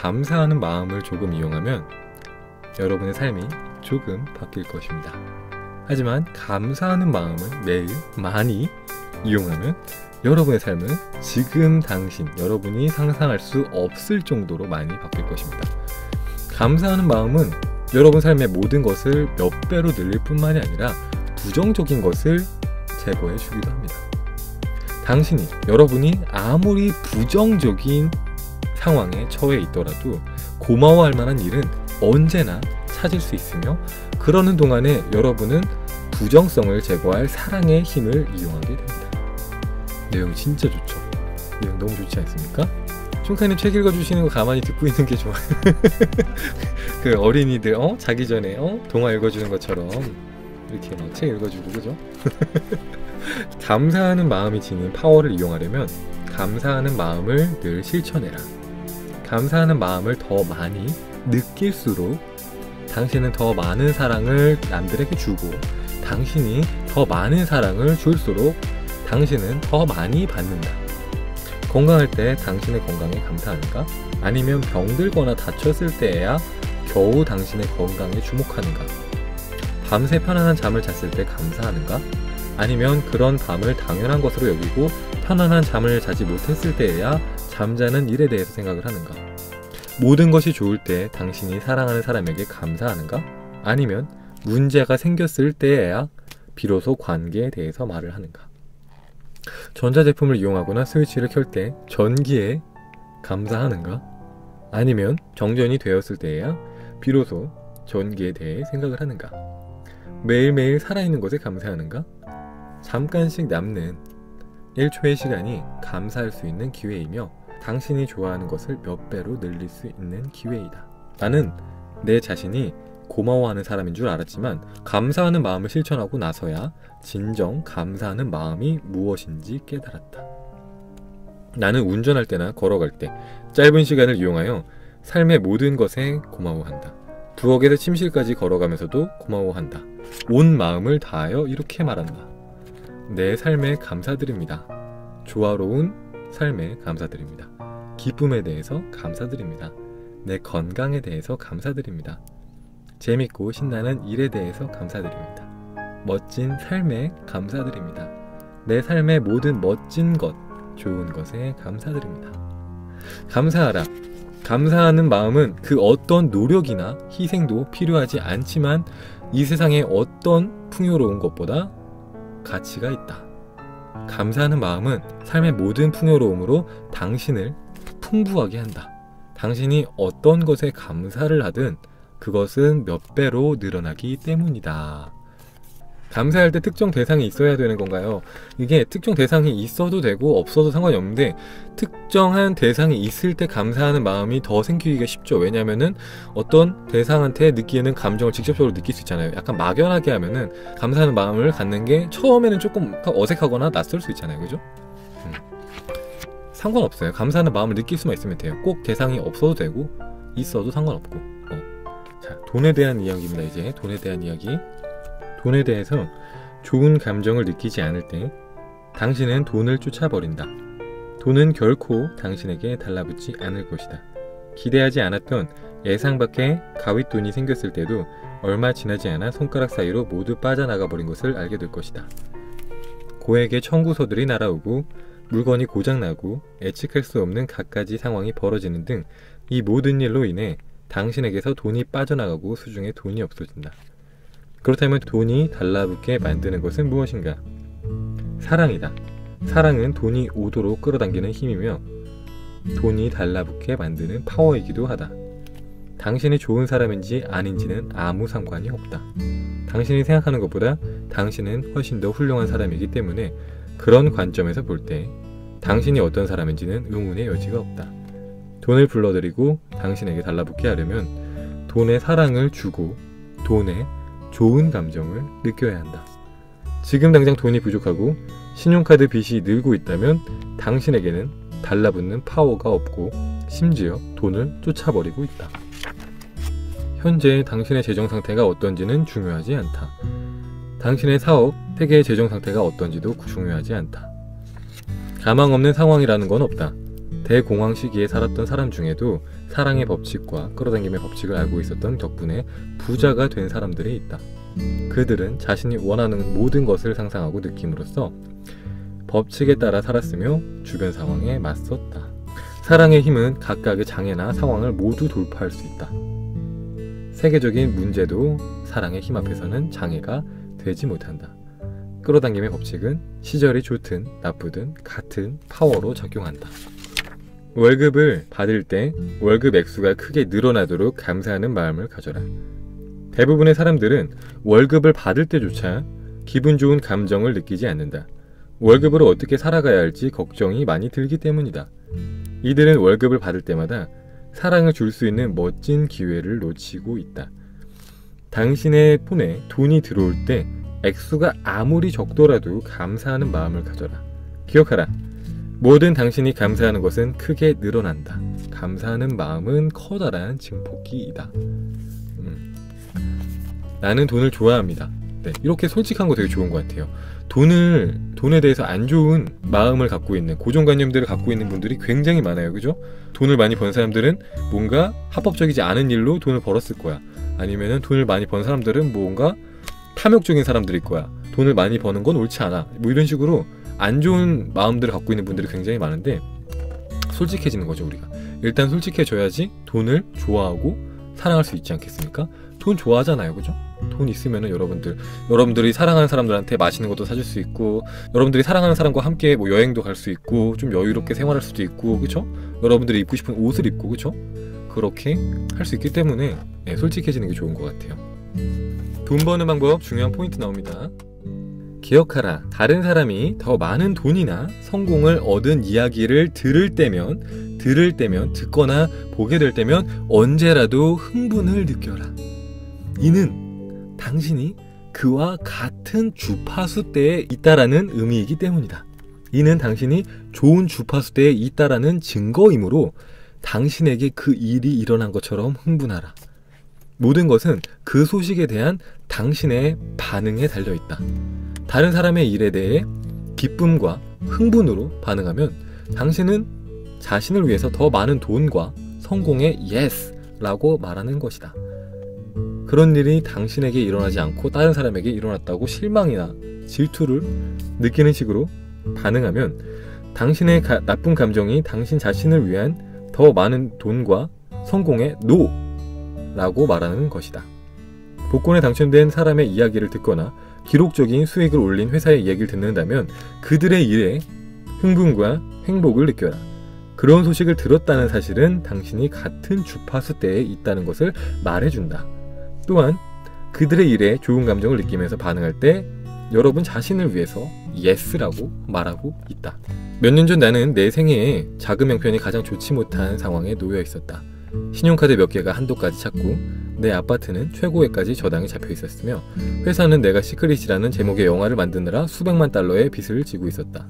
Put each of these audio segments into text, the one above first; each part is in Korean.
감사하는 마음을 조금 이용하면 여러분의 삶이 조금 바뀔 것입니다. 하지만 감사하는 마음을 매일 많이 이용하면 여러분의 삶은 지금 당신, 여러분이 상상할 수 없을 정도로 많이 바뀔 것입니다. 감사하는 마음은 여러분 삶의 모든 것을 몇 배로 늘릴 뿐만이 아니라 부정적인 것을 제거해 주기도 합니다. 당신이, 여러분이 아무리 부정적인 상황에 처해 있더라도 고마워할 만한 일은 언제나 찾을 수 있으며, 그러는 동안에 여러분은 부정성을 제거할 사랑의 힘을 이용하게 됩니다. 내용 진짜 좋죠? 내용 너무 좋지 않습니까? 총카님 책 읽어주시는 거 가만히 듣고 있는 게 좋아요. 그 어린이들 자기 전에 동화 읽어주는 것처럼 이렇게 막 책 읽어주고, 그죠? 감사하는 마음이 지닌 파워를 이용하려면 감사하는 마음을 늘 실천해라. 감사하는 마음을 더 많이 느낄수록 당신은 더 많은 사랑을 남들에게 주고, 당신이 더 많은 사랑을 줄수록 당신은 더 많이 받는다. 건강할 때 당신의 건강에 감사하는가? 아니면 병들거나 다쳤을 때에야 겨우 당신의 건강에 주목하는가? 밤새 편안한 잠을 잤을 때 감사하는가? 아니면 그런 밤을 당연한 것으로 여기고 편안한 잠을 자지 못했을 때에야 잠자는 일에 대해서 생각을 하는가? 모든 것이 좋을 때 당신이 사랑하는 사람에게 감사하는가? 아니면 문제가 생겼을 때에야 비로소 관계에 대해서 말을 하는가? 전자제품을 이용하거나 스위치를 켤 때 전기에 감사하는가? 아니면 정전이 되었을 때에야 비로소 전기에 대해 생각을 하는가? 매일매일 살아있는 것에 감사하는가? 잠깐씩 남는 1초의 시간이 감사할 수 있는 기회이며 당신이 좋아하는 것을 몇 배로 늘릴 수 있는 기회이다. 나는 내 자신이 고마워하는 사람인 줄 알았지만 감사하는 마음을 실천하고 나서야 진정 감사하는 마음이 무엇인지 깨달았다. 나는 운전할 때나 걸어갈 때 짧은 시간을 이용하여 삶의 모든 것에 고마워한다. 부엌에서 침실까지 걸어가면서도 고마워한다. 온 마음을 다하여 이렇게 말한다. 내 삶에 감사드립니다. 조화로운 삶에 감사드립니다. 기쁨에 대해서 감사드립니다. 내 건강에 대해서 감사드립니다. 재밌고 신나는 일에 대해서 감사드립니다. 멋진 삶에 감사드립니다. 내 삶의 모든 멋진 것, 좋은 것에 감사드립니다. 감사하라. 감사하는 마음은 그 어떤 노력이나 희생도 필요하지 않지만 이 세상의 어떤 풍요로운 것보다 가치가 있다. 감사하는 마음은 삶의 모든 풍요로움으로 당신을 풍부하게 한다. 당신이 어떤 것에 감사를 하든 그것은 몇 배로 늘어나기 때문이다. 감사할 때 특정 대상이 있어야 되는 건가요? 이게 특정 대상이 있어도 되고 없어도 상관이 없는데 특정한 대상이 있을 때 감사하는 마음이 더 생기기가 쉽죠. 왜냐면은 어떤 대상한테 느끼는 감정을 직접적으로 느낄 수 있잖아요. 약간 막연하게 하면은 감사하는 마음을 갖는 게 처음에는 조금 어색하거나 낯설 수 있잖아요. 그죠? 상관없어요. 감사하는 마음을 느낄 수만 있으면 돼요. 꼭 대상이 없어도 되고 있어도 상관없고. 자, 돈에 대한 이야기입니다. 이제 돈에 대한 이야기. 돈에 대해서 좋은 감정을 느끼지 않을 때 당신은 돈을 쫓아버린다. 돈은 결코 당신에게 달라붙지 않을 것이다. 기대하지 않았던 예상 밖의 가윗돈이 생겼을 때도 얼마 지나지 않아 손가락 사이로 모두 빠져나가 버린 것을 알게 될 것이다. 고액의 청구서들이 날아오고 물건이 고장나고 예측할 수 없는 갖가지 상황이 벌어지는 등 이 모든 일로 인해 당신에게서 돈이 빠져나가고 수중에 돈이 없어진다. 그렇다면 돈이 달라붙게 만드는 것은 무엇인가? 사랑이다. 사랑은 돈이 오도록 끌어당기는 힘이며 돈이 달라붙게 만드는 파워이기도 하다. 당신이 좋은 사람인지 아닌지는 아무 상관이 없다. 당신이 생각하는 것보다 당신은 훨씬 더 훌륭한 사람이기 때문에 그런 관점에서 볼 때 당신이 어떤 사람인지는 의문의 여지가 없다. 돈을 불러들이고 당신에게 달라붙게 하려면 돈에 사랑을 주고 돈에 좋은 감정을 느껴야 한다. 지금 당장 돈이 부족하고 신용카드 빚이 늘고 있다면 당신에게는 달라붙는 파워가 없고 심지어 돈을 쫓아버리고 있다. 현재 당신의 재정 상태가 어떤지는 중요하지 않다. 당신의 사업, 세계의 재정 상태가 어떤지도 중요하지 않다. 가망 없는 상황이라는 건 없다. 대공황 시기에 살았던 사람 중에도 사랑의 법칙과 끌어당김의 법칙을 알고 있었던 덕분에 부자가 된 사람들이 있다. 그들은 자신이 원하는 모든 것을 상상하고 느낌으로써 법칙에 따라 살았으며 주변 상황에 맞섰다. 사랑의 힘은 각각의 장애나 상황을 모두 돌파할 수 있다. 세계적인 문제도 사랑의 힘 앞에서는 장애가 되지 못한다. 끌어당김의 법칙은 시절이 좋든 나쁘든 같은 파워로 작용한다. 월급을 받을 때 월급 액수가 크게 늘어나도록 감사하는 마음을 가져라. 대부분의 사람들은 월급을 받을 때조차 기분 좋은 감정을 느끼지 않는다. 월급으로 어떻게 살아가야 할지 걱정이 많이 들기 때문이다. 이들은 월급을 받을 때마다 사랑을 줄 수 있는 멋진 기회를 놓치고 있다. 당신의 폰에 돈이 들어올 때 액수가 아무리 적더라도 감사하는 마음을 가져라. 기억하라. 뭐든 당신이 감사하는 것은 크게 늘어난다. 감사하는 마음은 커다란 증폭기이다. 나는 돈을 좋아합니다. 네, 이렇게 솔직한 거 되게 좋은 것 같아요. 돈에 대해서 안 좋은 마음을 갖고 있는, 고정관념들을 갖고 있는 분들이 굉장히 많아요. 그죠? 돈을 많이 번 사람들은 뭔가 합법적이지 않은 일로 돈을 벌었을 거야. 아니면은 돈을 많이 번 사람들은 뭔가 탐욕적인 사람들일 거야. 돈을 많이 버는 건 옳지 않아. 뭐 이런 식으로 안 좋은 마음들을 갖고 있는 분들이 굉장히 많은데, 솔직해지는 거죠, 우리가. 일단 솔직해져야지 돈을 좋아하고 사랑할 수 있지 않겠습니까? 돈 좋아하잖아요, 그죠? 돈 있으면은 여러분들이 사랑하는 사람들한테 맛있는 것도 사줄 수 있고, 여러분들이 사랑하는 사람과 함께 뭐 여행도 갈 수 있고, 좀 여유롭게 생활할 수도 있고, 그쵸? 여러분들이 입고 싶은 옷을 입고, 그쵸? 그렇게 할 수 있기 때문에 네, 솔직해지는 게 좋은 것 같아요. 돈 버는 방법 중요한 포인트 나옵니다. 기억하라. 다른 사람이 더 많은 돈이나 성공을 얻은 이야기를 들을 때면, 듣거나 보게 될 때면 언제라도 흥분을 느껴라. 이는 당신이 그와 같은 주파수대에 있다라는 의미이기 때문이다. 이는 당신이 좋은 주파수대에 있다라는 증거이므로 당신에게 그 일이 일어난 것처럼 흥분하라. 모든 것은 그 소식에 대한 당신의 반응에 달려있다. 다른 사람의 일에 대해 기쁨과 흥분으로 반응하면 당신은 자신을 위해서 더 많은 돈과 성공의 yes 라고 말하는 것이다. 그런 일이 당신에게 일어나지 않고 다른 사람에게 일어났다고 실망이나 질투를 느끼는 식으로 반응하면 당신의 나쁜 감정이 당신 자신을 위한 더 많은 돈과 성공의 no 라고 말하는 것이다. 복권에 당첨된 사람의 이야기를 듣거나 기록적인 수익을 올린 회사의 얘기를 듣는다면 그들의 일에 흥분과 행복을 느껴라. 그런 소식을 들었다는 사실은 당신이 같은 주파수대에 있다는 것을 말해준다. 또한 그들의 일에 좋은 감정을 느끼면서 반응할 때 여러분 자신을 위해서 yes라고 말하고 있다. 몇 년 전 나는 내 생애에 자금 형편이 가장 좋지 못한 상황에 놓여 있었다. 신용카드 몇 개가 한도까지 찼고 내 아파트는 최고액까지 저당이 잡혀 있었으며 회사는 내가 시크릿이라는 제목의 영화를 만드느라 수백만 달러의 빚을 지고 있었다.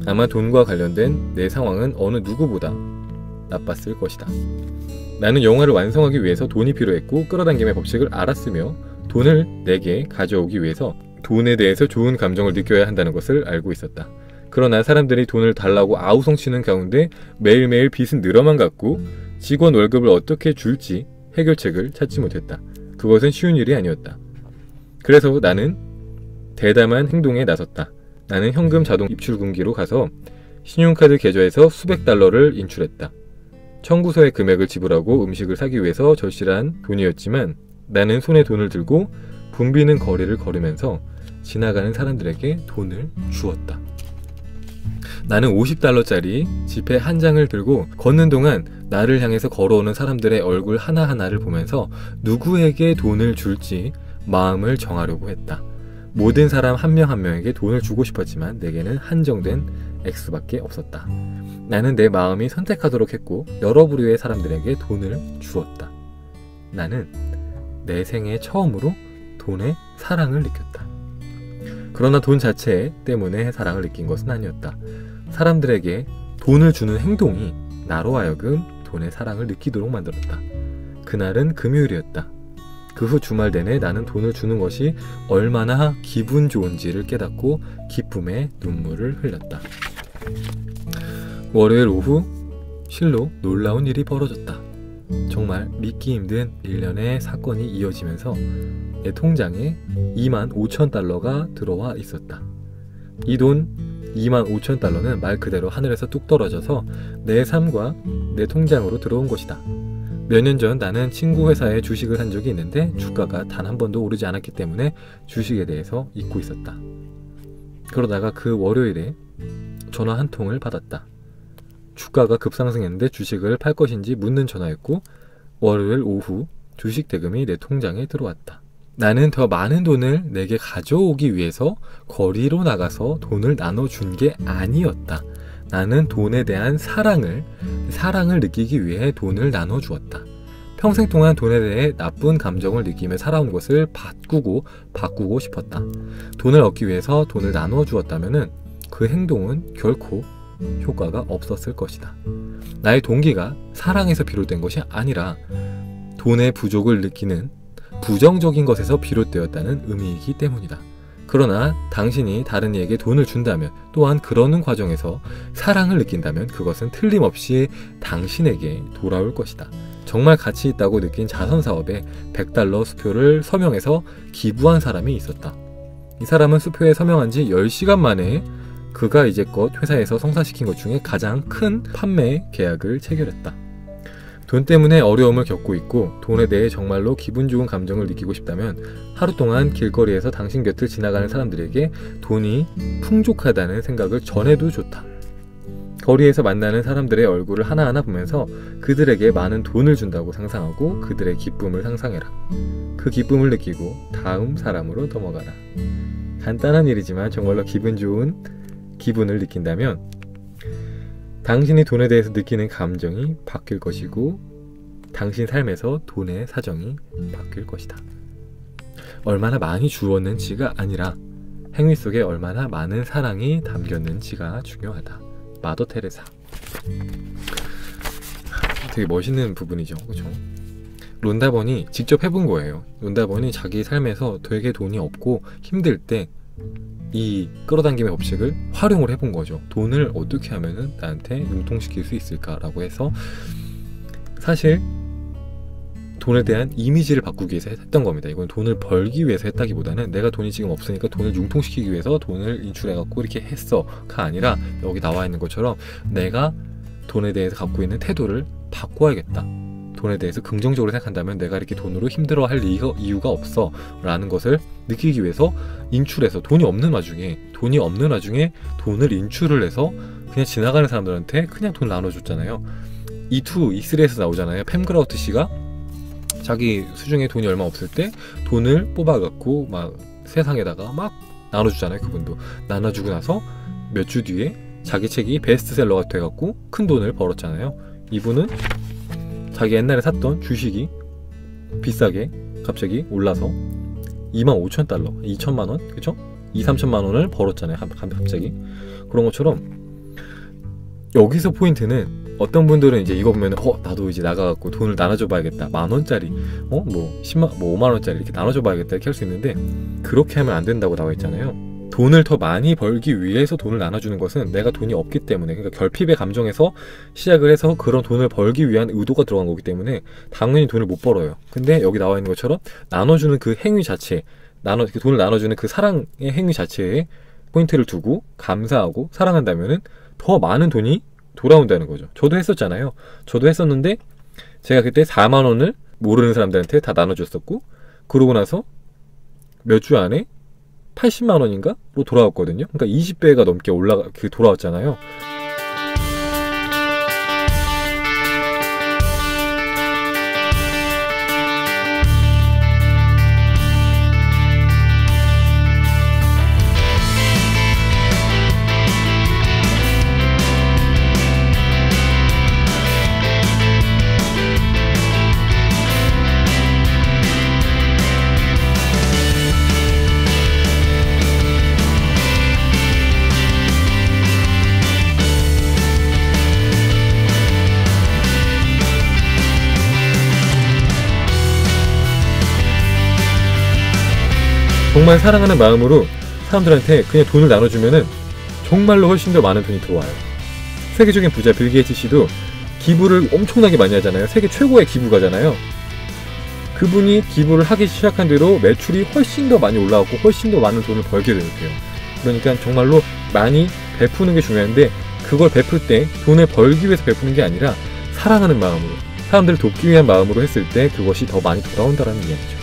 아마 돈과 관련된 내 상황은 어느 누구보다 나빴을 것이다. 나는 영화를 완성하기 위해서 돈이 필요했고 끌어당김의 법칙을 알았으며 돈을 내게 가져오기 위해서 돈에 대해서 좋은 감정을 느껴야 한다는 것을 알고 있었다. 그러나 사람들이 돈을 달라고 아우성치는 가운데 매일매일 빚은 늘어만 갔고 직원 월급을 어떻게 줄지 해결책을 찾지 못했다. 그것은 쉬운 일이 아니었다. 그래서 나는 대담한 행동에 나섰다. 나는 현금 자동 입출금기로 가서 신용카드 계좌에서 수백 달러를 인출했다. 청구서의 금액을 지불하고 음식을 사기 위해서 절실한 돈이었지만 나는 손에 돈을 들고 붐비는 거리를 걸으면서 지나가는 사람들에게 돈을 주었다. 나는 50달러짜리 지폐 한 장을 들고 걷는 동안 나를 향해서 걸어오는 사람들의 얼굴 하나하나를 보면서 누구에게 돈을 줄지 마음을 정하려고 했다. 모든 사람 한 명 한 명에게 돈을 주고 싶었지만 내게는 한정된 액수밖에 없었다. 나는 내 마음이 선택하도록 했고 여러 부류의 사람들에게 돈을 주었다. 나는 내 생애 처음으로 돈의 사랑을 느꼈다. 그러나 돈 자체 때문에 사랑을 느낀 것은 아니었다. 사람들에게 돈을 주는 행동이 나로 하여금 돈의 사랑을 느끼도록 만들었다. 그날은 금요일이었다. 그 후 주말 내내 나는 돈을 주는 것이 얼마나 기분 좋은지를 깨닫고 기쁨의 눈물을 흘렸다. 월요일 오후 실로 놀라운 일이 벌어졌다. 정말 믿기 힘든 일련의 사건이 이어지면서 내 통장에 25,000달러가 들어와 있었다. 이 돈 25,000달러는 말 그대로 하늘에서 뚝 떨어져서 내 삶과 내 통장으로 들어온 것이다. 몇 년 전 나는 친구 회사에 주식을 산 적이 있는데 주가가 단 한 번도 오르지 않았기 때문에 주식에 대해서 잊고 있었다. 그러다가 그 월요일에 전화 한 통을 받았다. 주가가 급상승했는데 주식을 팔 것인지 묻는 전화였고 월요일 오후 주식 대금이 내 통장에 들어왔다. 나는 더 많은 돈을 내게 가져오기 위해서 거리로 나가서 돈을 나눠준 게 아니었다. 나는 돈에 대한 사랑을 느끼기 위해 돈을 나눠주었다. 평생 동안 돈에 대해 나쁜 감정을 느끼며 살아온 것을 바꾸고 싶었다. 돈을 얻기 위해서 돈을 나눠주었다면 그 행동은 결코 효과가 없었을 것이다. 나의 동기가 사랑에서 비롯된 것이 아니라 돈의 부족을 느끼는 부정적인 것에서 비롯되었다는 의미이기 때문이다. 그러나 당신이 다른 이에게 돈을 준다면, 또한 그러는 과정에서 사랑을 느낀다면 그것은 틀림없이 당신에게 돌아올 것이다. 정말 가치 있다고 느낀 자선사업에 $100 수표를 서명해서 기부한 사람이 있었다. 이 사람은 수표에 서명한 지 10시간 만에 그가 이제껏 회사에서 성사시킨 것 중에 가장 큰 판매 계약을 체결했다. 돈 때문에 어려움을 겪고 있고 돈에 대해 정말로 기분 좋은 감정을 느끼고 싶다면 하루 동안 길거리에서 당신 곁을 지나가는 사람들에게 돈이 풍족하다는 생각을 전해도 좋다. 거리에서 만나는 사람들의 얼굴을 하나하나 보면서 그들에게 많은 돈을 준다고 상상하고 그들의 기쁨을 상상해라. 그 기쁨을 느끼고 다음 사람으로 넘어가라. 간단한 일이지만 정말로 기분 좋은 기분을 느낀다면 당신이 돈에 대해서 느끼는 감정이 바뀔 것이고 당신 삶에서 돈의 사정이 바뀔 것이다. 얼마나 많이 주었는지가 아니라 행위 속에 얼마나 많은 사랑이 담겼는지가 중요하다. 마더 테레사. 되게 멋있는 부분이죠. 그렇죠? 론다번이 직접 해본 거예요. 론다번이 자기 삶에서 되게 돈이 없고 힘들 때 이 끌어당김의 법칙을 활용을 해본 거죠. 돈을 어떻게 하면은 나한테 융통시킬 수 있을까라고 해서 사실 돈에 대한 이미지를 바꾸기 위해서 했던 겁니다. 이건 돈을 벌기 위해서 했다기보다는 내가 돈이 지금 없으니까 돈을 융통시키기 위해서 돈을 인출해갖고 이렇게 했어가 아니라 여기 나와 있는 것처럼 내가 돈에 대해서 갖고 있는 태도를 바꿔야겠다. 돈에 대해서 긍정적으로 생각한다면 내가 이렇게 돈으로 힘들어할 이유가 없어 라는 것을 느끼기 위해서 인출해서 돈이 없는 와중에 돈을 인출을 해서 그냥 지나가는 사람들한테 그냥 돈 나눠줬잖아요. E3에서 나오잖아요. 팸 그라우트 씨가 자기 수중에 돈이 얼마 없을 때 돈을 뽑아갖고 막 세상에다가 막 나눠주잖아요. 그분도 나눠주고 나서 몇 주 뒤에 자기 책이 베스트셀러가 돼갖고 큰 돈을 벌었잖아요. 이분은 자기 옛날에 샀던 주식이 비싸게 갑자기 올라서 25,000달러, 2천만원, 그쵸? 2-3천만원을 벌었잖아요. 갑자기. 그런 것처럼 여기서 포인트는 어떤 분들은 이제 이거 보면 나도 이제 나가갖고 돈을 나눠줘 봐야겠다. 10,000원짜리, 뭐 10만, 뭐 5만원짜리 이렇게 나눠줘 봐야겠다 이렇게 할 수 있는데 그렇게 하면 안 된다고 나와 있잖아요. 돈을 더 많이 벌기 위해서 돈을 나눠주는 것은 내가 돈이 없기 때문에, 그러니까 결핍의 감정에서 시작을 해서 그런 돈을 벌기 위한 의도가 들어간 거기 때문에 당연히 돈을 못 벌어요. 근데 여기 나와 있는 것처럼 나눠주는 그 행위 자체, 돈을 나눠주는 그 사랑의 행위 자체에 포인트를 두고 감사하고 사랑한다면은 더 많은 돈이 돌아온다는 거죠. 저도 했었잖아요. 저도 했었는데 제가 그때 4만원을 모르는 사람들한테 다 나눠줬었고 그러고 나서 몇 주 안에 80만원인가?로 돌아왔거든요. 그러니까 20배가 넘게 돌아왔잖아요. 정말 사랑하는 마음으로 사람들한테 그냥 돈을 나눠주면은 정말로 훨씬 더 많은 돈이 들어와요. 세계적인 부자 빌 게이츠 씨도 기부를 엄청나게 많이 하잖아요. 세계 최고의 기부가잖아요. 그분이 기부를 하기 시작한 대로 매출이 훨씬 더 많이 올라왔고 훨씬 더 많은 돈을 벌게 돼요. 그러니까 정말로 많이 베푸는 게 중요한데, 그걸 베풀 때 돈을 벌기 위해서 베푸는 게 아니라 사랑하는 마음으로, 사람들을 돕기 위한 마음으로 했을 때 그것이 더 많이 돌아온다는 이야기죠.